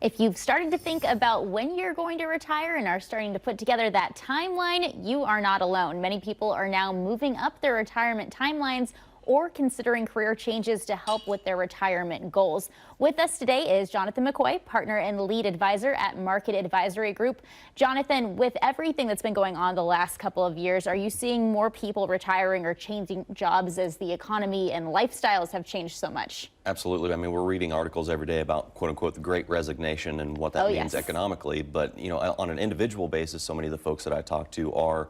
If you've started to think about when you're going to retire and are starting to put together that timeline, you are not alone. Many people are now moving up their retirement timelines or considering career changes to help with their retirement goals. With us today is Jonathan McCoy, partner and lead advisor at Market Advisory Group. Jonathan, with everything that's been going on the last couple of years, are you seeing more people retiring or changing jobs as the economy and lifestyles have changed so much? Absolutely. I mean, we're reading articles every day about quote unquote the great resignation and what that means yes. economically. But, on an individual basis, so many of the folks that I talk to are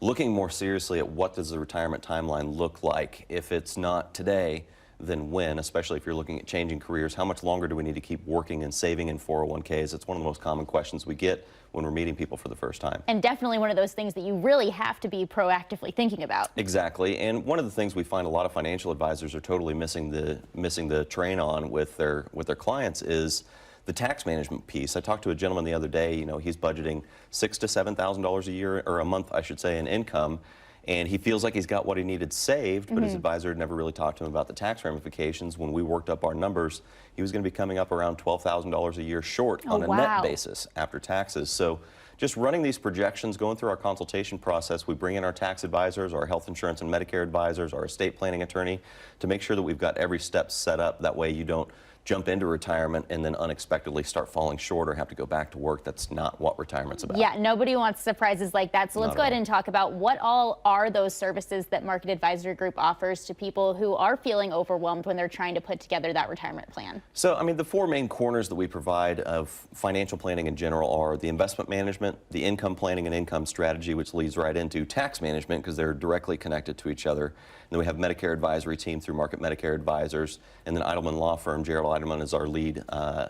looking more seriously at what does the retirement timeline look like. If it's not today, then when, especially if you're looking at changing careers, how much longer do we need to keep working and saving in 401ks? It's one of the most common questions we get when we're meeting people for the first time. And definitely one of those things that you really have to be proactively thinking about. Exactly. And one of the things we find a lot of financial advisors are totally missing the train on with their clients is the tax management piece. I talked to a gentleman the other day, he's budgeting $6,000 to $7,000 a year, or a month, I should say, in income. And he feels like he's got what he needed saved, but his advisor had never really talked to him about the tax ramifications. When we worked up our numbers, he was going to be coming up around $12,000 a year short on a net basis after taxes. So just running these projections, going through our consultation process, we bring in our tax advisors, our health insurance and Medicare advisors, our estate planning attorney, to make sure that we've got every step set up. That way you don't jump into retirement and then unexpectedly start falling short or have to go back to work. That's not what retirement's about. Yeah, nobody wants surprises like that. So let's go ahead and talk about what all are those services that Market Advisory Group offers to people who are feeling overwhelmed when they're trying to put together that retirement plan. So, the four main corners that we provide of financial planning in general are the investment management, the income planning and income strategy, which leads right into tax management because they're directly connected to each other. And then we have Medicare advisory team through Market Medicare Advisors, and then Eidelman Law Firm, Gerald Eidelman is our lead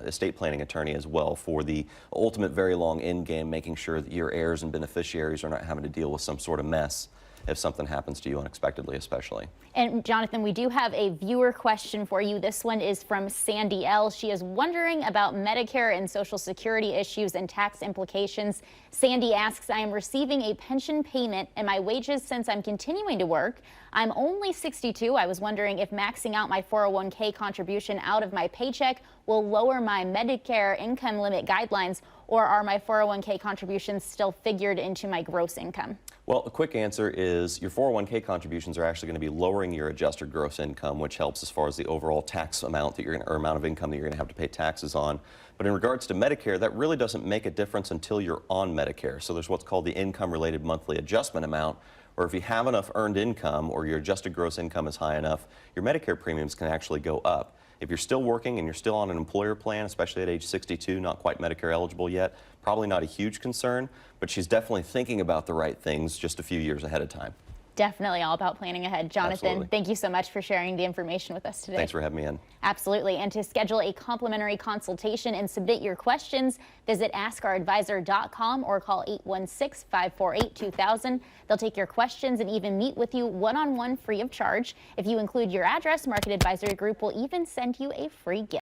estate planning attorney as well for the ultimate very long end game, making sure that your heirs and beneficiaries are not having to deal with some sort of mess if something happens to you unexpectedly, especially. And Jonathan, we do have a viewer question for you. This one is from Sandy L. She is wondering about Medicare and Social Security issues and tax implications. Sandy asks, I am receiving a pension payment and my wages since I'm continuing to work. I'm only 62. I was wondering if maxing out my 401k contribution out of my paycheck will lower my Medicare income limit guidelines, or are my 401k contributions still figured into my gross income? Well, the quick answer is your 401k contributions are actually going to be lowering your adjusted gross income, which helps as far as the overall tax amount that or amount of income that you're going to have to pay taxes on. But in regards to Medicare, that really doesn't make a difference until you're on Medicare. So there's what's called the income-related monthly adjustment amount, or if you have enough earned income or your adjusted gross income is high enough, your Medicare premiums can actually go up. If you're still working and you're still on an employer plan, especially at age 62, not quite Medicare eligible yet, probably not a huge concern, but she's definitely thinking about the right things just a few years ahead of time. Definitely all about planning ahead. Jonathan, Absolutely. Thank you so much for sharing the information with us today. Thanks for having me in. Absolutely. And to schedule a complimentary consultation and submit your questions, visit askaradvisor.com or call 816-548-2000. They'll take your questions and even meet with you one-on-one free of charge. If you include your address, Market Advisory Group will even send you a free gift.